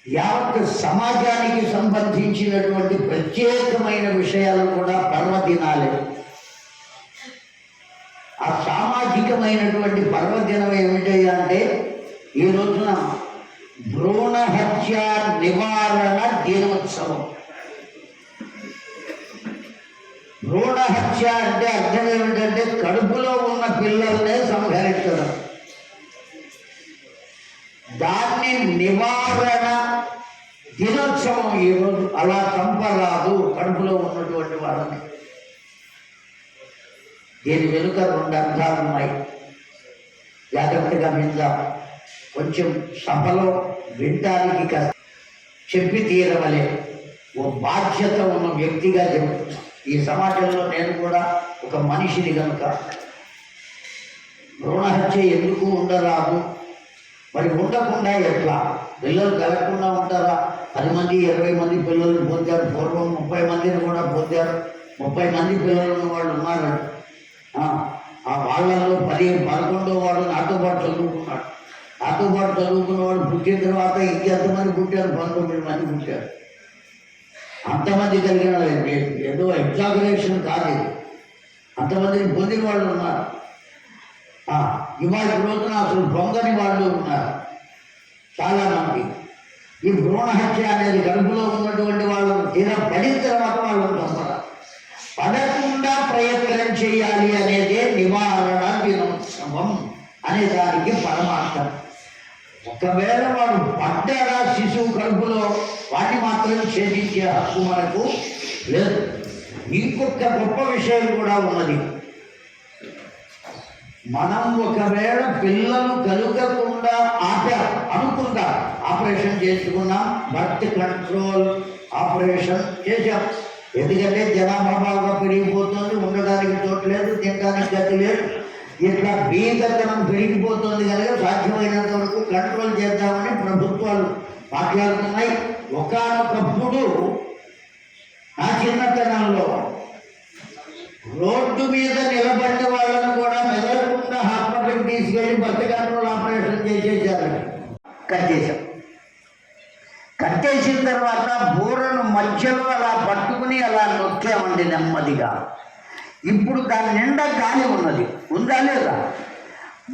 యావత్ సమాజానికి సంబంధించినటువంటి ప్రత్యేకమైన విషయాలు కూడా పర్వదినాలే. ఆ సామాజికమైనటువంటి పర్వదినం ఏమిటి అంటే ఈ రోజున భ్రూణ హత్య నివారణ దినోత్సవం. భ్రూణ హత్య అంటే అర్థం ఏమిటంటే కడుపులో ఉన్న పిల్లల్నే సంహరించడం. దాన్ని నివారణ దినోత్సవం ఈరోజు. అలా చంపరాదు కడుపులో ఉన్నటువంటి వాళ్ళని. దీని వెనుక రెండు అర్థాలు ఉన్నాయి, జాగ్రత్తగా విందాం. కొంచెం సభలో వినడానికి చెప్పి తీరవలే. ఓ బాధ్యత ఉన్న వ్యక్తిగా చెప్తున్నా. ఈ సమాజంలో నేను కూడా ఒక మనిషిని కనుక భ్రూణ హత్య ఎందుకు ఉండరాదు, మరి ఉండకుండా ఎట్లా? పిల్లలు కలగకుండా ఉంటారా? 10 మంది 20 మంది పిల్లలు పొందారు. పూర్వం 30 మందిని కూడా పొందారు. 30 మంది పిల్లలు ఉన్న వాళ్ళు ఉన్నారు. ఆ వాళ్ళలో 11వ వాడు నాతో పాటు చదువుకున్నాడు. నాతో పాటు చదువుకున్నవాడు పుట్టిన తర్వాత ఇంకెంతమంది పుట్టారు? 19 మంది పుట్టారు. అంతమంది కలిగిన ఏదో ఎగ్జామినేషన్ కాదు ఇది. అంతమందిని పొందిన వాళ్ళు ఉన్నారు. ఇవాళ రోజున అసలు పొందని వాళ్ళు ఉన్నారు చాలామంది. ఈ భ్రూణ హత్య అనేది కడుపులో ఉన్నటువంటి వాళ్ళను పడిన తర్వాత వాళ్ళని చంపరా, పడకుండా ప్రయత్నం చేయాలి అనేదే నివారణ దినోత్సవం అనే దానికి పరమార్థం. ఒకవేళ వాడు పడ్డాడా శిశువు కడుపులో, వాటిని మాత్రం ఛేదించే హక్కు మనకు లేదు. ఇంకొక గొప్ప విషయం కూడా ఉన్నది. మనం ఒకవేళ పిల్లలు కలుగకుండా అనుకుంటా ఆపరేషన్ చేసుకున్నాం, బర్త్ కంట్రోల్ ఆపరేషన్ చేశాం. ఎందుకంటే జనాభా బాగా పెరిగిపోతుంది, ఉండడానికి చోటు లేదు, తినడానికి గతి లేదు, ఇట్లా బీదతనం పెరిగిపోతుంది కనుక సాధ్యమైనంత వరకు కంట్రోల్ చేద్దామని ప్రభుత్వాలు మాట్లాడుతున్నాయి. ఒకానొకప్పుడు నా చిన్నతనంలో రోడ్డు మీద నిలబడిన వాళ్ళను కూడా మెదలకుండా హాస్పిటల్కి తీసుకెళ్ళి బర్త్ కంట్రోల్ ఆపరేషన్ చేసేసారు. కట్టేసిన తర్వాత బూరను మధ్యలో అలా పట్టుకుని అలా నొక్కామండి నెమ్మదిగా. ఇప్పుడు దాని నిండా గాలి ఉన్నది, ఉందా లేదా?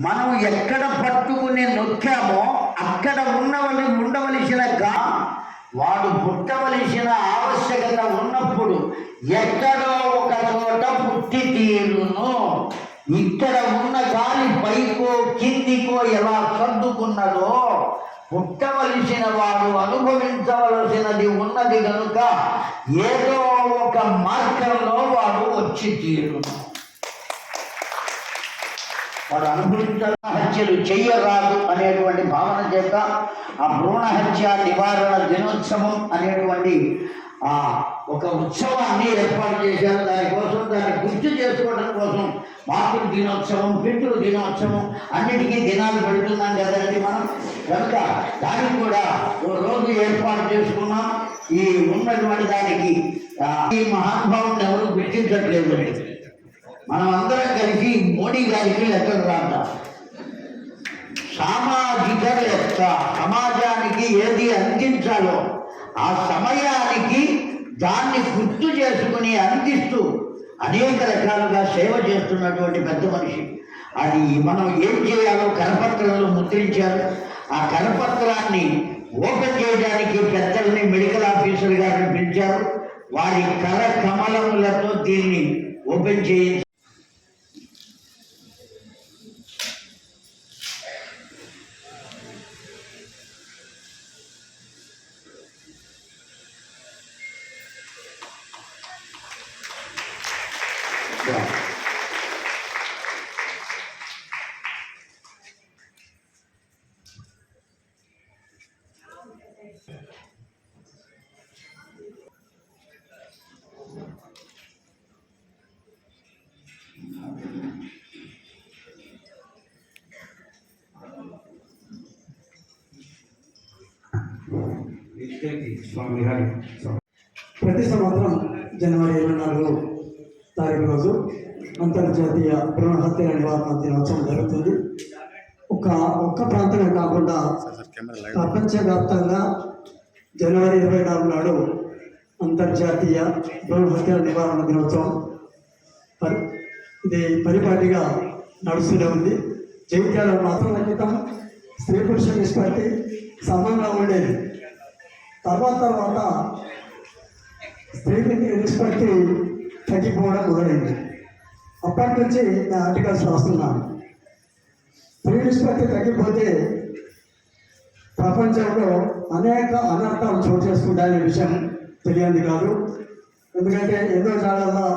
మనం ఎక్కడ పట్టుకుని నొక్కామో అక్కడ ఉండవలసిన వాడు పుట్టవలసిన ఆవశ్యకత ఉన్నప్పుడు ఎక్కడో ఒక చోట పుట్టి తీరును. ఇక్కడ ఉన్న గాలి పైకో కిందికో ఎలా సర్దుకున్నదో పుట్టవలసిన వాడు అనుభవించవలసినది ఉన్నది కనుక ఏదో ఒక మార్గంలో వాడు వచ్చి తీరును. వాడు అనుభవించాల హత్యలు చెయ్యరాదు అనేటువంటి భావన చేత ఆ భ్రూణ హత్య నివారణ దినోత్సవం అనేటువంటి ఒక ఉత్సవాన్ని ఏర్పాటు చేశారు. దానికోసం దాన్ని గుర్తు చేసుకోవడం కోసం మాతృ దినోత్సవం, పితృ దినోత్సవం అన్నిటికీ దినాలు పెడుతున్నాం కదండి మనం. కనుక దానికి కూడా ఓ రోజు ఏర్పాటు చేసుకున్నాం. ఈ ఉన్నటువంటి దానికి ఈ మహానుభావుని ఎవరు గుర్తించట్లేదు. మనం అందరం కలిసి మోడీ గారికి లెక్కలు రాద్దాం. సామాజిక లెక్క, సమాజానికి ఏది అందించాలో ఆ సమయానికి దాన్ని గుర్తు చేసుకుని అందిస్తూ అనేక రకాలుగా సేవ చేస్తున్నటువంటి పెద్ద మనిషి. అది మనం ఏం చేయాలో కరపత్రంలో ముద్రించారు. ఆ కరపత్రాన్ని ఓపెన్ చేయడానికి పెద్దల్ని మెడికల్ ఆఫీసర్ గారిని పిలిచారు. వారి కర కమలములతో దీన్ని ఓపెన్ చేయించారు. ప్రతి సంవత్సరం జనవరి 24వ తారీఖు రోజు అంతర్జాతీయ భ్రూణ హత్యల నివారణ దినోత్సవం జరుగుతుంది. ఒక్క ప్రాంతమే కాకుండా ప్రపంచవ్యాప్తంగా జనవరి 24 నాడు అంతర్జాతీయ భ్రూణ హత్యల నివారణ దినోత్సవం ఇది పరిపాటిగా నడుస్తూనే ఉంది. జగిత్యాల మాత్రం క్రితం స్త్రీ పురుష నిష్పత్తి సమానంగా ఉండేది. తర్వాత స్త్రీ నిష్పత్తి తగ్గిపోవడం మొదలైంది. అప్పటి నుంచి నేను ఆర్టికల్స్ రాస్తున్నాను. స్త్రీ నిష్పత్తి తగ్గిపోతే ప్రపంచంలో అనేక అనర్థాలు చోటు చేసుకుంటాయనే విషయం తెలియంది కాదు. ఎందుకంటే ఎన్నో జాగాల్లో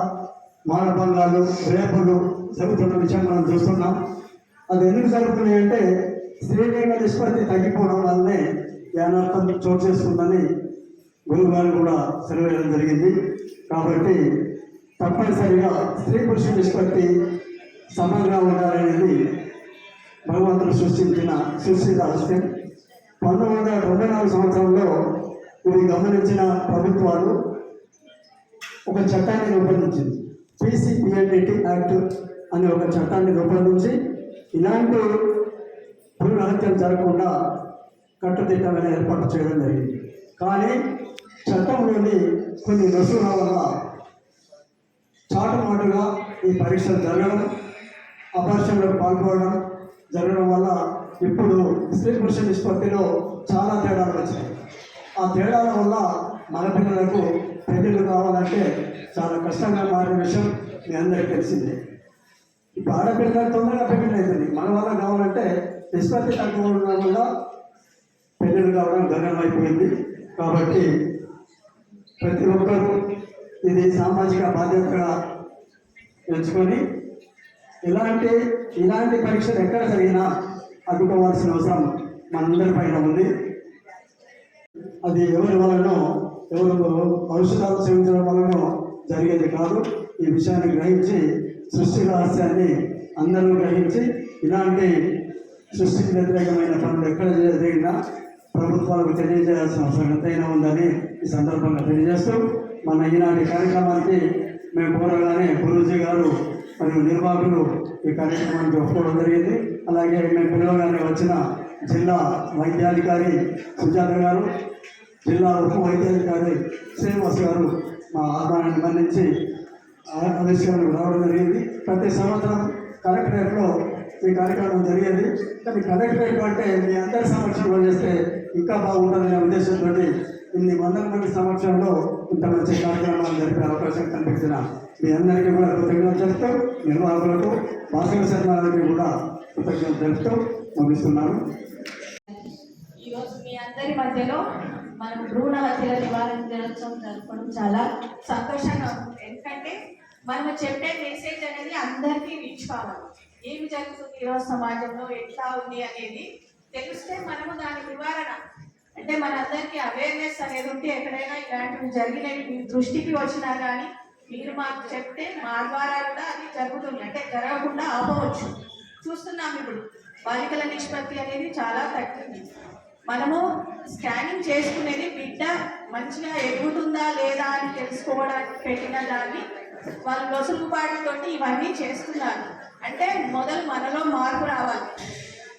మానభంగాలు, రేపులు జరుగుతున్న విషయం మనం చూస్తున్నాం. అది ఎందుకు జరుగుతున్నాయంటే స్త్రీలింగ నిష్పత్తి తగ్గిపోవడం వల్లనే ఈ అనర్థం చోటు చేసుకుందని గురువు గారు కూడా సెలవేయడం జరిగింది. కాబట్టి తప్పనిసరిగా స్త్రీ పురుష నిష్పత్తి సమానంగా ఉండాలనేది భగవంతుడు సృష్టి రహస్యం. 1924 సంవత్సరంలో ఇవి గమనించిన ప్రభుత్వాలు ఒక చట్టాన్ని రూపొందించింది. PCPNDT యాక్ట్ అనే ఒక చట్టాన్ని రూపొందించి ఇలాంటి భ్రూణ హత్యలు జరగకుండా కట్టుదిట్టమైన ఏర్పాటు చేయడం జరిగింది. కానీ చట్టంలోని కొన్ని రుసుల వల్ల చాటుమాటుగా ఈ పరీక్షలు జరగడం, అపరిశంలో పాల్గొనడం జరగడం వల్ల ఇప్పుడు స్త్రీ పురుష నిష్పత్తిలో చాలా తేడాలు వచ్చాయి. ఆ తేడాల వల్ల మన పిల్లలకు పెళ్ళిళ్ళు కావాలంటే చాలా కష్టంగా మారిన విషయం మీ అందరికీ తెలిసిందే. ఇప్పుడు ఆడపిల్లలకు తొందరగా పెళ్ళిళ్ళు అవుతుంది. మన వల్ల కావాలంటే నిష్పత్తి తక్కువ ఉండడం వల్ల పెళ్ళిళ్ళు కావడం గగనం అయిపోయింది. కాబట్టి ప్రతి ఒక్కరూ ఇది సామాజిక బాధ్యతగా ఎంచుకొని ఇలాంటి పరీక్షలు ఎక్కడ జరిగినా అడ్డుకోవాల్సిన అవసరం మనందరి పైన ఉంది. అది ఎవరి వలనో ఔషధాలు సేవించడం వలనో జరిగేది కాదు. ఈ విషయాన్ని గ్రహించి సృష్టి రహస్యాన్ని అందరూ గ్రహించి ఇలాంటి సృష్టికి వ్యతిరేకమైన పనులు ఎక్కడ జరిగినా ప్రభుత్వాలకు తెలియజేయాల్సిన అవసరం ఎంతైనా ఉందని ఈ సందర్భంగా తెలియజేస్తూ మన ఈనాటి కార్యక్రమానికి మేము కోరగానే గురూజీ గారు మరియు నిర్వాహకులు ఈ కార్యక్రమానికి ఒప్పుకోవడం జరిగింది. అలాగే మేము పిలవగానే వచ్చిన జిల్లా వైద్యాధికారి సుజాత గారు, జిల్లా ఉప వైద్యాధికారి శ్రీనివాస్ గారు మా ఆహ్వానాన్ని మన్నించి ఆవిష్కరణకు రావడం జరిగింది. ప్రతి సంవత్సరం కలెక్టరేట్లో ఈ కార్యక్రమం జరిగేది. కానీ కలెక్టరేట్ అంటే మీ అందరి సమక్షంలో చేస్తే ఇంకా బాగుంటుందనే ఉద్దేశంతో ఇన్ని వందల మంది సమక్షంలో ఇంత మంచి కార్యక్రమాలు జరిపే అవకాశం కల్పించిన మీ అందరికీ కూడా కృతజ్ఞతలు తెలుపుతూ, నిర్వాహకులకు భాస్కర్ శర్మ గారికి కూడా కృతజ్ఞతలు తెలుపుతూ ముగిస్తున్నాను. ఈరోజు మీ అందరి మధ్యలో మనం భ్రూణ హత్యల నివారణ దినోత్సవం జరుపుకోవడం చాలా సంతోషంగా ఉంది. ఎందుకంటే మనం చెప్పే మెసేజ్ అనేది అందరికీ రీచ్ కావాలి. ఏమి జరుగుతుంది ఈరోజు సమాజంలో, ఎట్లా ఉంది అనేది తెలిస్తే మనము దాని నివారణ అంటే మనందరికీ అవేర్నెస్ అనేది ఉంటే ఎక్కడైనా ఇలాంటివి జరిగినవి మీ దృష్టికి వచ్చినా కానీ మీరు మాకు చెప్తే మా ద్వారా కూడా అది జరుగుతుంది, అంటే జరగకుండా ఆపవచ్చు. చూస్తున్నాం ఇప్పుడు బాలికల నిష్పత్తి అనేది చాలా తగ్గింది. మనము స్కానింగ్ చేసుకునేది బిడ్డ మంచిగా ఎదుగుతుందా లేదా అని తెలుసుకోవడానికి పెట్టిన దాన్ని వాళ్ళు లొసులుబాటుతోటి ఇవన్నీ చేస్తున్నారు. అంటే మొదలు మనలో మార్పు రావాలి.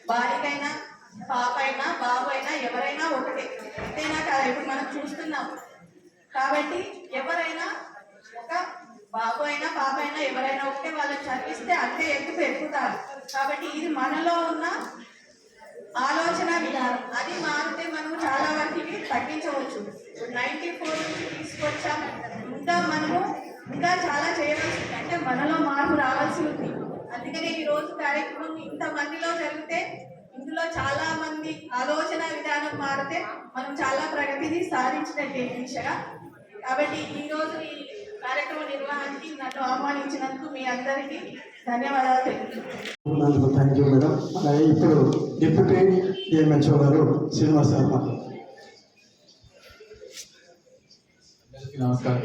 బాలికైనా, పాప అయినా, బాబు అయినా, ఎవరైనా ఒకటే. అంతేనా కాదు, ఇప్పుడు మనం చూస్తున్నాం. కాబట్టి ఎవరైనా, ఒక బాబు అయినా పాప అయినా ఎవరైనా ఒకటే, వాళ్ళని చదివిస్తే అంతే ఎత్తుకు ఎక్కుతారు. కాబట్టి ఇది మనలో ఉన్న ఆలోచన విధానం. అది మారితే మనం చాలా వరకు ఇవి తగ్గించవచ్చు. 94 నుంచి తీసుకొచ్చాం. మనము ఇంకా చాలా చేయవలసి, అంటే మనలో మార్పు రావాల్సి ఉంది. అందుకనే ఈ రోజు కార్యక్రమం ఇంతమందిలో జరిగితే ఇందులో చాలా మంది ఆలోచన విధానం మారితే మనం చాలా ప్రగతిని సాధించినట్టే దిశగా. కాబట్టి ఈరోజు ఈ కార్యక్రమ నిర్వహణకి నన్ను ఆహ్వానించినందుకు మీ అందరికీ ధన్యవాదాలు తెలుపుతున్నాను. Thank you madam. అలాగే ఇప్పుడు డిప్యూటీ డిఎంహెచ్ఓ గారు శ్రీనివాస్ గారు మాట్లాడుతున్నారు. నమస్కారం.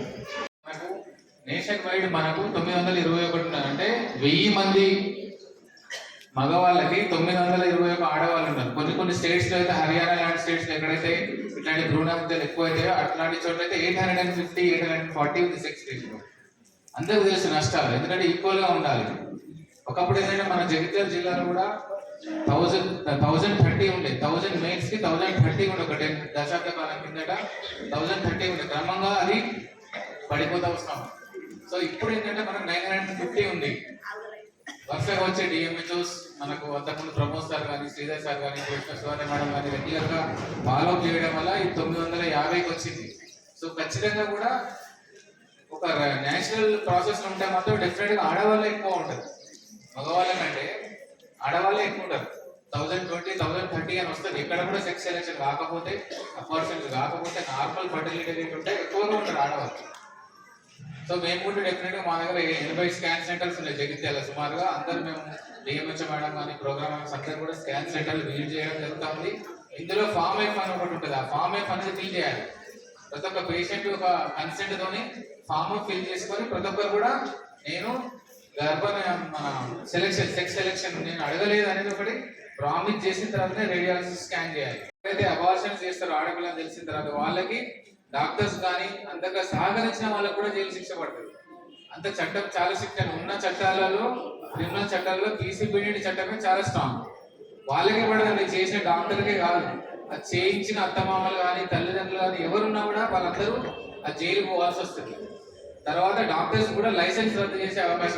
మనకు నేషన్ వైడ్ మనకు 921 అంటే 1000 మంది మగవాళ్ళకి 921 ఆడవాళ్ళు ఉన్నారు. కొన్ని స్టేట్స్లో అయితే, హర్యానా లాంటి స్టేట్స్లో ఎక్కడైతే ఇట్లాంటి భ్రూణ హత్యలు ఎక్కువైతే అట్లాంటి చోట్ల అయితే 850, 840 ఉంది సెక్స్ రేషియో. అందరికీ తెలుసు నష్టాలు, ఎందుకంటే ఈక్వల్గా ఉండాలి. ఒకప్పుడు ఏంటంటే మన జగిత్యాల జిల్లాలో కూడా 1030 ఉండే 1000 మేల్స్ కి 1030 ఉండే ఒక 10 దశాబ్ద కాలం కిందట 1030 ఉండే. క్రమంగా అది పడిపోతా వస్తాం. సో ఇప్పుడు ఏంటంటే మనకు 950 ఉంది. వరుసగా వచ్చే డిఎంహెచ్ఓస్ మనకు అంతకుముందు ప్రమోద్ సార్ కానీ, శ్రీధర్ సార్ కానీ, కృష్ణ సువర్ణ మేడం కానీ రెగ్యులర్ గా ఫాలో అప్ చేయడం వల్ల ఇది 950కి వచ్చింది. సో ఖచ్చితంగా కూడా ఒక నేచురల్ ప్రాసెస్ ఉంటే మాత్రం డెఫినెట్ గా ఆడవాళ్ళే ఎక్కువ ఉంటుంది. మగవాళ్ళ కంటే ఆడవాళ్ళే ఎక్కువ ఉంటారు. 1020, 1030 అని వస్తుంది. ఇక్కడ కూడా సెక్స్ సెలెక్షన్ కాకపోతే, అపార్చునిటీ కాకపోతే, నార్మల్ ఫర్టిలిటీ రేట్ ఉంటే ఎక్కువగా ఉంటారు ఆడవాళ్ళు. సో మేము కూడా డెఫినెట్ గా మా దగ్గర 80 స్కాన్ సెంటర్స్ ఉన్నాయి జగిత్యాల సుమారుగా. అందరూ మేము డిఎంహెచ్ మేడం కానీ ప్రోగ్రామర్స్ అందరూ కూడా స్కాన్ సెంటర్లు విజిట్ చేయడం జరుగుతూ ఉంది. ఇందులో ఫామ్ ఎఫ్ అని ఒకటి ఉంటుంది. ఆ ఫామ్ ఎఫ్ అనేది ఫిల్ చేయాలి. ప్రతి ఒక్క పేషెంట్ ఒక కన్సెంట్ తోని ఫామ్ ఫిల్ చేసుకొని ప్రతి ఒక్కరు కూడా నేను మన సెలెక్షన్ సెక్స్ సెలెక్షన్ నేను అడగలేదు అనేది ఒకటి ప్రామిస్ చేసిన తర్వాతనే రేడియాలజిస్ట్ స్కాన్ చేయాలి. అయితే అబార్షన్స్ చేస్తారో ఆడపిల్లని తెలిసిన తర్వాత వాళ్ళకి డాక్టర్స్ కానీ అంతగా సహకరించిన వాళ్ళకి కూడా జైలు శిక్ష పడుతుంది. అంత చట్టం చాలా శిక్షణ ఉన్న చట్టాలలో, క్రిమినల్ చట్టాలలో పీసీపీడీ చట్టమే చాలా స్ట్రాంగ్. వాళ్ళకే పడదండి, చేసిన డాక్టర్కే కాదు, అది చేయించిన అత్తమామలు కానీ తల్లిదండ్రులు కానీ ఎవరున్నా కూడా వాళ్ళందరూ ఆ జైలు పోవాల్సి వస్తుంది. తర్వాత డాక్టర్స్ కూడా లైసెన్స్ రద్దు చేసే అవకాశం